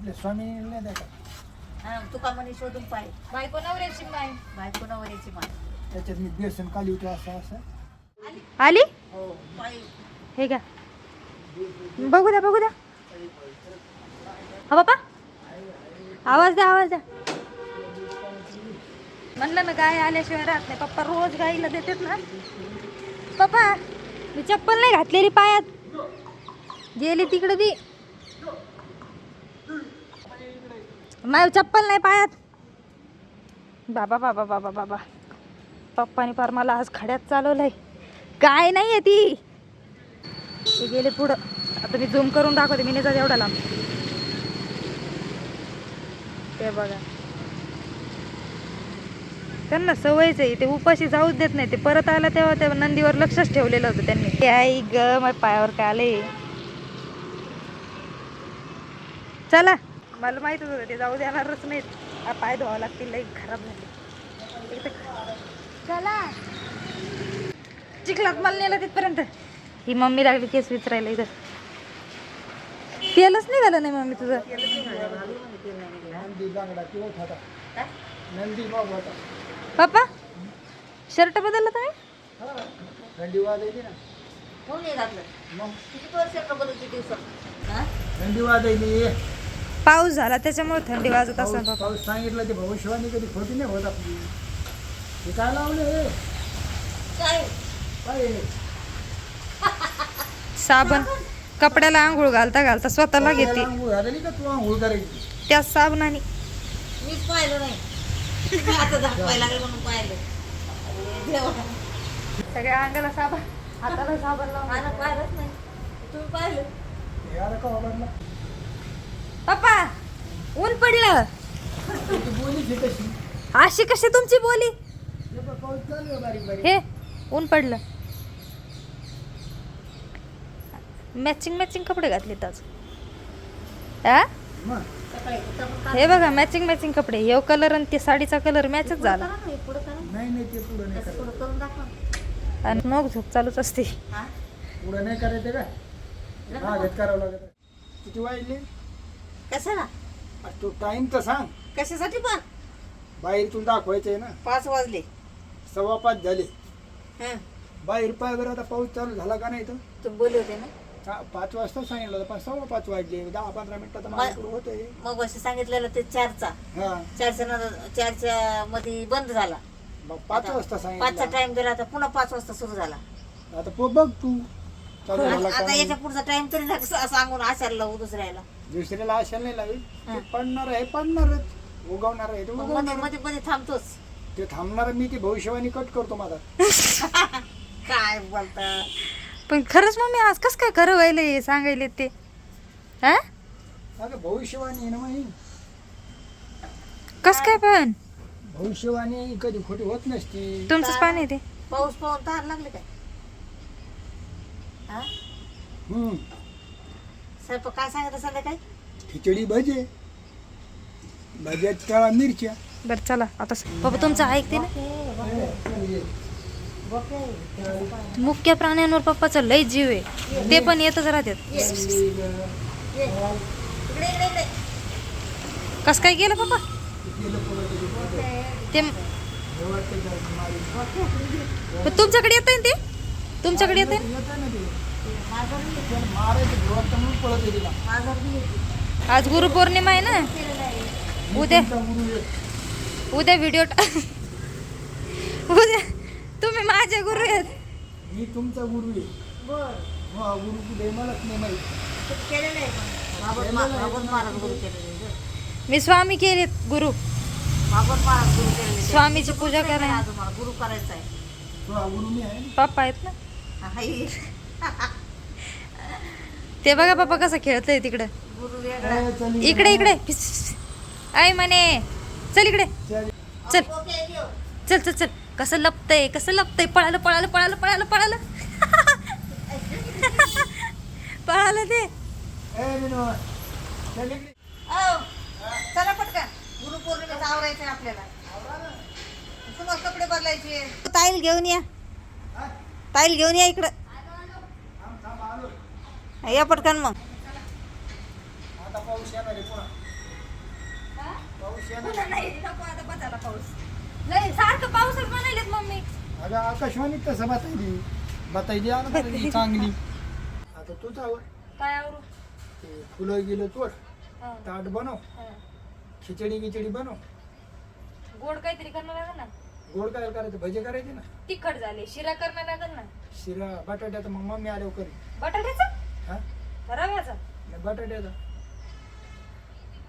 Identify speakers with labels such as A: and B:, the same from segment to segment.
A: आपल्या स्वामी नाही द्या का
B: तुका म्हणे शोधून पाय
C: बायको नवऱ्याची माय.
B: बायको नवऱ्याची माय.
A: त्याच्यात मी बेसन काली होतो असं असं
C: आली
B: हो पाय.
C: हे घ्या बघू द्या बघू द्या. हा बापा आवाज द्या आवाज द्या. म्हणलं ना गाय आल्याशिवाय राहत नाही. पप्पा रोज गाईला देतात ना. पप्पा मी चप्पल नाही घातलेली पायात. गेली तिकडे ती. माझी चप्पल नाही पायात. बाबा बाबा बाबा बाबा पप्पानी फार मला आज खड्यात चालवलंय. काय नाही आहे ती. ते गेले पुढं. आता मी झूम करून दाखवते. मी नाही एवढा लांब. ते बघा त्यांना सवयच आहे. ते उपाशी जाऊच देत नाही. ते परत आला तेव्हा त्या नंदीवर लक्षच ठेवलेलं होतं त्यांनी. ते आई ग माझ्या पायावर काय आले. चला मला माहितच होतं ते जाऊ देणारच नाहीत. पाय धुवावं लागतील. लई खराब झाले. चला चिखलात मला नेलं तिथपर्यंत. ही मम्मी लागली केस विचारायला. इथं तेलच नाही झालं नाही मम्मी तुझं.
A: नंदी बांगडा किंवा होता नंदी बाग होता.
C: पप्पा शर्ट बदलला तुम्ही.
A: थंडी वाजायची ना
B: कोण नाही घातलं
A: मग
B: किती वर्ष बदलची दिवसात.
A: थंडी वाजायली.
C: पाऊस झाला त्याच्यामुळे थंडी वाजत असेल
A: पाऊस
C: बाबा.
A: पाऊस सांगितलं ते भविष्यवाणी कधी खोटी नाही होत आपली. हे काय लावले हे
B: काय
A: काय हे?
C: साबण कपड्याला आंघोळ घालता घालता स्वतःला घेते.
A: त्याला आंघोळ घालायली का तू आंघोळ करायची.
C: त्या साबणाने.
B: मीच पाहिलं नाही. तुम्ही आता दाखवायला लागले म्हणून पाहिलं. देवा.
C: सगळ्या अंगाला साबण हाताला साबण लावून.
B: मला पाहिलंच नाही. तुम्ही पाहिलं.
A: हे आलं का वापरला
C: पप्पा ऊन पडलं.
A: ती बोलीची कशी
C: अशी कशी तुमची बोली.
A: हे बघ, पाऊस चालू आहे बारीक बारीक.
C: हे ऊन पडलं. मॅचिंग मॅचिंग कपडे घातलेत आज. आ
A: मग
B: सकाळी उठा
C: हे बघा मॅचिंग मॅचिंग कपडे. हे कलर आणि ते साडीचा कलर मॅचच झाला.
B: पुढं करा.
A: नाही नाही ते पुढं नाही
B: असं
A: करायचं.
B: पुढं करून दाखवा.
C: आणि मग झोप चालूच असते.
B: हा
A: पुढं नाही करायचं का हा घेत करावं लागत. किती वाजले
B: कशाला
A: तू टाइम तर सांग.
B: कशासाठी पण
A: बाहेर तुला दाखवायचंय ना.
B: 5 वाजले.
A: 5:15 झाले.
B: हं
A: बाहेर पाय बरं आता पाऊस चालू झाला का नाही तर
B: तुम्ही बोलले होते ना.
A: 5 वाजता सांगितलं होतं पण 5:15 वाजले. 10-15 मिनिटात माझ्याकडे होते.
B: मग वर्ष सांगितलेलं ते 4चा.
A: हा
B: 4च्या मध्ये बंद झाला.
A: मग 5 वाजता
B: 5चा
A: सांगितलं.
B: टाइम दिला आता पुन्हा 5 वाजता सुरू झाला.
A: आता बघ तू चालू झाला का
B: आता
A: नाही.
B: याच्या पुढचा टाइम तरी ना सांगून आशाला लावू दुसऱ्याला.
A: दुसऱ्याला आशाला नाही लावी.
B: हा.
A: ते पडणार आहे पडणारच. उगवणार आहे ते
B: मग
A: उगवणार.
B: मध्ये मध्ये मध्ये थांबतोच.
A: ते थांबणार मी ती भविष्यवाणी कट करतो माझा.
B: काय बोलता.
C: पण खरंच मम्मी आज कस काय खरं व्हायला सांगायले ते. हा
A: अगं भविष्यवाणी आहे ना मग ही.
C: कस काय पण
A: भविष्यवाणी कधी खोटी होत नसती.
C: तुमचंच पाणी आहे ते.
B: पाऊस पाहून तार लागले काय. हा स्वयंपाक काय सांगितलं संध्याकाळी.
A: खिचडी भजे भज्यात काळा मिरच्या.
C: बरं चला आता बाबा तुमचं ऐकते ना. मुख्य प्राण्यांवर पप्पाचा लय जीव आहे. ते पण येतच राहतात.
B: इकडे इकडे इकडे.
C: कस काय गेलं पप्पा ते. पण तुमच्याकडे येत ते. तुमच्याकडे येते आज गुरुपौर्णिमा आहे ना. उद्या व्हिडिओ उद्या तुम्ही माझे गुरु आहेत.
A: मी तुमचा गुरु आहे. हा गुरु कुठे मलाच नाही माहिती.
B: केलेलं आहे पण भागवत महाराज गुरु केलेले.
C: मी स्वामी केलेत गुरु.
B: भागवत महाराज गुरु केलेले.
C: स्वामीची पूजा करा.
B: अजून मला गुरु करायचा आहे.
A: तो हा गुरु मी आहे.
C: पप्पा आहेत ना.
B: हाय.
C: ते बघा पप्पा कसं खेळतय तिकडं.
B: गुरु वेगळा.
A: चल
C: इकडे इकडे आई म्हणे चल इकडे.
A: चल.
C: चल
B: ओके देव.
C: चल चल चल. कसं लपतय पळालं पळालं पळालं पळालं पळालं पळालं ते.
A: ए विनोद, चल इकडे.
B: आओ, चला पटकन. गुरुपौर्णिमेचं आवरायचं आहे आपल्याला. तुम्हाला कपडे बदलायचे. ताईल घेऊन या. ताईल घेऊन या इकडं. या पटकन मग.
A: आता पाऊस येणार आहे पुन्हा. पाऊस येणार
B: नाही नको आता बसायला पाऊस. नाही सारखं पाऊसच म्हणालेत मम्मी.
A: अगं आकाशवाणी तसं बतायली आलं चांगली. आता तूच आवर
B: काय आवरू?
A: ते फुलं गेलं तोड,
B: हा,
A: ताट बनव,
B: हा.
A: खिचडी बनव.
B: गोड काहीतरी करणं लागेल ना.
A: गोड काय करायचं, भजे करायचे ना.
B: तिखट झाले, शिरा करणं लागेल ना.
A: शिरा बटाट्याचा मग मम्मी आल्यावर करी.
B: बटाट्याचा
A: हा
B: रव्याचा.
A: नाही, बटाट्याचा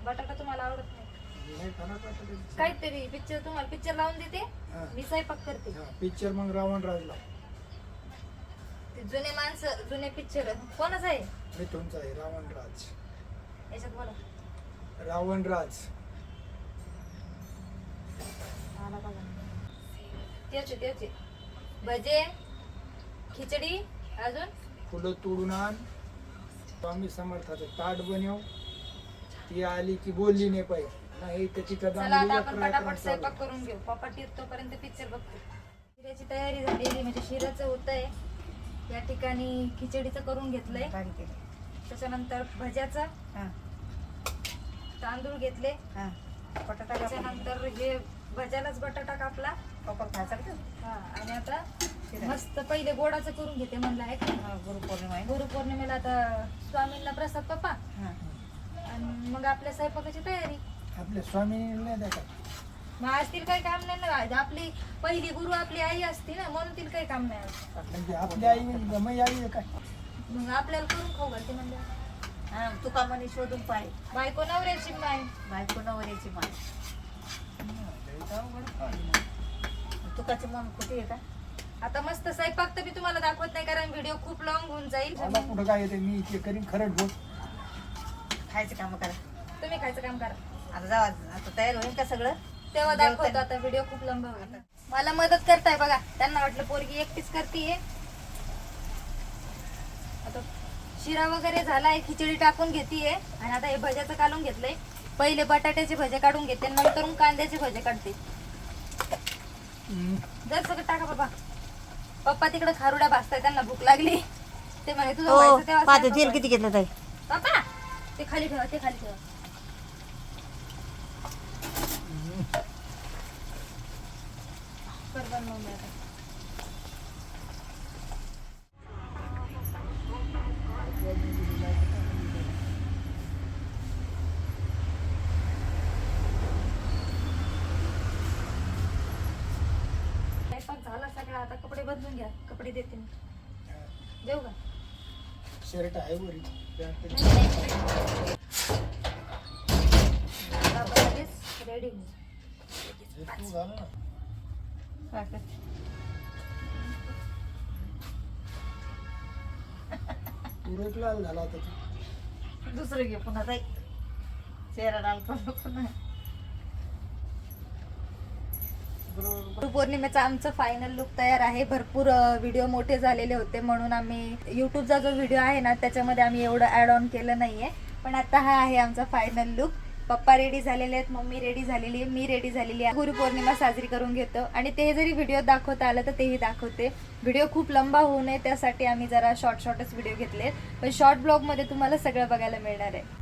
B: बटाटा तुम्हाला आवडत नाही.
A: नाही खाणार बटाट्याचा.
B: काहीतरी पिक्चर तुम्हाला पिक्चर लावून देते,
A: हा.
B: मी स्वयंपाक करते.
A: हा, पिक्चर मग रावण राजला.
B: ते जुने माणसं जुने पिक्चर कोणाच आहे
A: मिथुनचा आहे रावण राज.
B: याच्यात बोला.
A: रावण राज
B: आला बघा. त्याचे भजे, खिचडी, अजून
A: फुलं तोडून आण, स्वामी समर्थाचं ताट बनव. ती आली की बोलली नाही पाहिजे, नाही तर तिथं
B: चला आता आपण
A: जाऊन
B: पटापट स्वयंपाक करून घेऊ. पप्पा तोपर्यंत पिक्चर बघतो. शिऱ्याची तयारी झालेली म्हणजे शिऱ्याचं होतंय. या ठिकाणी खिचडीचं करून घेतलंय. त्याच्यानंतर भज्याचं तांदूळ घेतले. बटाटा त्याच्यानंतर हे भज्यालाच बटाटा कापला. हा, आणि आता मस्त पहिले गोडाचं करून घेते म्हणलं आहे का. गुरुपौर्णिमेला आता स्वामींना प्रसाद पप्पा, आणि मग आपल्या स्वयंपाकाची तयारी.
A: आपल्या स्वामी नाही द्या.
B: मग आज तिला काही काम नाही ना. आपली पहिली गुरु आपली आई असते ना, म्हणून तिला काही काम नाही आज.
A: म्हणजे आपली आई गमई आई आहे काय.
B: मग आपल्याला करून खाऊ घालते म्हणजे.
D: तुका म्हणे शोधून पाय
B: बायको नवऱ्याची माय.
D: बायको नवऱ्याची माय. तुकाचे मन कुठे आहे का?
B: आता मस्त स्वयंपाक तर मी तुम्हाला दाखवत नाही, कारण व्हिडिओ खूप लॉंग होऊन जाईल.
A: मला कुठं काय येते, मी ते करीन खरंच बोल.
D: खायचं काम करा.
B: तुम्ही खायचं काम करा.
D: आता जावा, आता तयार होईल का सगळं?
B: तेव्हा दाखवतो. आता व्हिडिओ खूप लंबा होईल. मला मदत करताय बघा. त्यांना वाटलं पोरगी एकटीच करतीये. आता शिरा वगैरे झालाय, खिचडी टाकून घेतीये, आणि आता हे भज्याचं काढून घेतलंय. पहिले बटाट्याचे भजे काढून घेते, नंतर कांद्याचे भजे काढते. जर सगळं टाका बाबा. पप्पा तिकडे खारुड्या भाजताय, त्यांना भूक लागली. ते म्हणे तुझं व्हायचं तेव्हा
D: पाहते
B: स्वयंपाक
D: तेल
B: कर.
D: किती घेतलं ताई?
B: पप्पा ते खाली ठेवा, ते खाली ठेवा. कर बनवून द्या आता. स्वयंपाक झाला सगळा. आता कपडे बदलून घ्या. कपडे देते मी. देऊ का?
A: शर्ट आहे वरी, पॅन्ट
B: रेडी.
A: तू घाल ना. पुरेक लाल झाला आता तू.
D: दुसरं घे पुन्हा ताई. चेहरा लाल करू पुन्हा.
B: गुरुपौर्णिमेचा आमचं फायनल लुक तयार आहे. भरपूर व्हिडिओ मोठे झालेले होते, म्हणून आम्ही युट्यूबचा जो व्हिडिओ आहे ना त्याच्यामध्ये आम्ही एवढं ॲड ऑन केलं नाहीये. पण आता हा आहे आमचा फायनल लुक. पप्पा रेडी झालेले आहेत, मम्मी रेडी झालेली आहे, मी रेडी झालेली आहे. गुरुपौर्णिमा साजरी करून घेतो, आणि ते जरी व्हिडिओ दाखवता आलं तर तेही दाखवते. व्हिडिओ खूप लंबा होऊ नये त्यासाठी आम्ही जरा शॉर्टच व्हिडिओ घेतले, पण शॉर्ट ब्लॉगमध्ये तुम्हाला सगळं बघायला मिळणार आहे.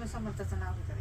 D: समर्थाचं नाव घेतात.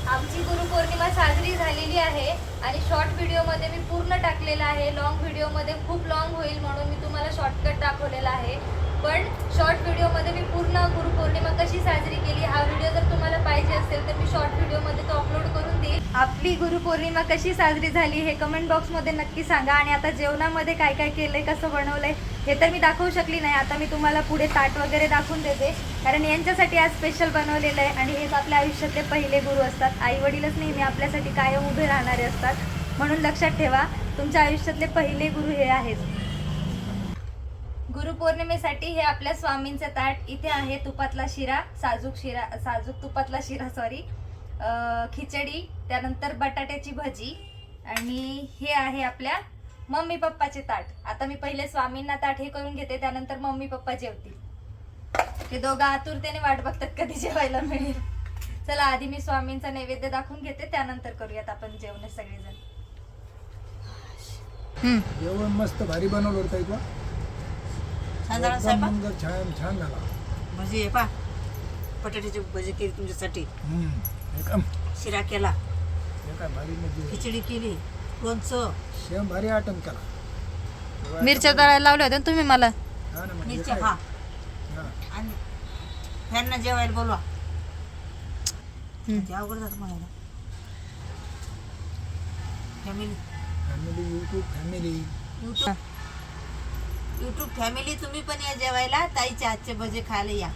B: आमची गुरुपौर्णिमा साजरी झालेली आहे, आणि शॉर्ट व्हिडिओमध्ये मी पूर्ण टाकलेला आहे. लॉंग व्हिडिओमध्ये खूप लॉंग होईल म्हणून मी तुम्हाला शॉर्टकट दाखवलेला आहे. पण शॉर्ट व्हिडिओमध्ये मी पूर्ण गुरुपौर्णिमा कशी साजरी केली हा व्हिडिओ जर तुम्हाला पाहिजे असेल तर मी शॉर्ट व्हिडिओमध्ये तो अपलोड करून देईल. आपली गुरुपौर्णिमा कशी साजरी झाली हे कमेंट बॉक्समध्ये नक्की सांगा. आणि आता जेवणामध्ये काय काय केलंय, कसं बनवलंय हे तर मी दाखवू शकली नाही. आता मी तुम्हाला पुढे ताट वगैरे दाखवून देते, कारण यांच्यासाठी आज स्पेशल बनवलेलं आहे. आणि हेच आपल्या आयुष्यातले पहिले गुरु असतात. आई वडीलच नेहमी आपल्यासाठी कायम उभे राहणारे असतात, म्हणून लक्षात ठेवा तुमच्या आयुष्यातले पहिले गुरु हे आहेत. गुरुपौर्णिमेसाठी हे आपल्या स्वामींचे ताट. इथे आहे तुपातला शिरा, साजूक तुपातला शिरा खिचडी, त्यानंतर बटाट्याची भजी, आणि हे आहे आपल्या मम्मी पप्पाचे ताट. आता मी पहिले स्वामींना ताट हे करून घेते, त्यानंतर मम्मी पप्पा जेवतील. ते दोघं आतुरतेने वाट बघतात कधी जेवायला मिळेल. चला आधी मी स्वामींचा नैवेद्य दाखवून घेते, त्यानंतर करूयात आपण जेवण सगळेजण.
A: जेवण मस्त भारी बनवलं होतं ताई तू.
D: छान झाला
A: एकदम
D: स्वयंपाक.
A: सुंदर, छान छान झाला.
D: भजी आहे पा, बटाट्याची भजी केली तुमच्यासाठी,
A: एकदम
D: शिरा केला,
A: हे काय भारी म्हणजे
D: खिचडी केली, लोणचं,
A: शेम भारी आटम केला.
C: मिरच्या तळायला लावल्या होत्या ना तुम्ही मला.
A: हा ना, म्हणजे
D: मिरच्या
A: काय?
D: खा
A: हा.
D: आणि ह्यांना जेवायला बोलवा. ते अवघड जातं म्हणायला. Family
A: family, YouTube family.
D: YouTube family तुम्ही पण या जेवायला, ताईच्या आजचे भजे खायला या.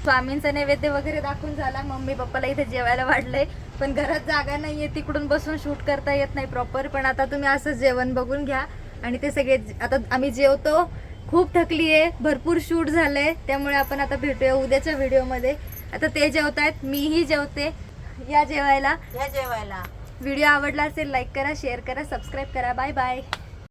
B: स्वामींचा नैवेद्य वगैरे दाखवून झाला. मम्मी पप्पाला इथे जेवायला वाढलंय, पण घरात जागा नाहीये, तिकडून बसून शूट करता येत नाही प्रॉपर. पण आता तुम्ही असंच जेवण बघून घ्या. आणि ते सगळे आता आम्ही जेवतो. खूप थकली आहे, भरपूर शूट झालंय, त्यामुळे आपण आता भेटूया उद्याच्या व्हिडिओमध्ये. आता ते जेवतायत, मीही जेवते. या जेवायला.
D: या जेवायला.
B: व्हिडिओ आवडला असेल लाईक करा, शेअर करा, सबस्क्राईब करा. Bye bye.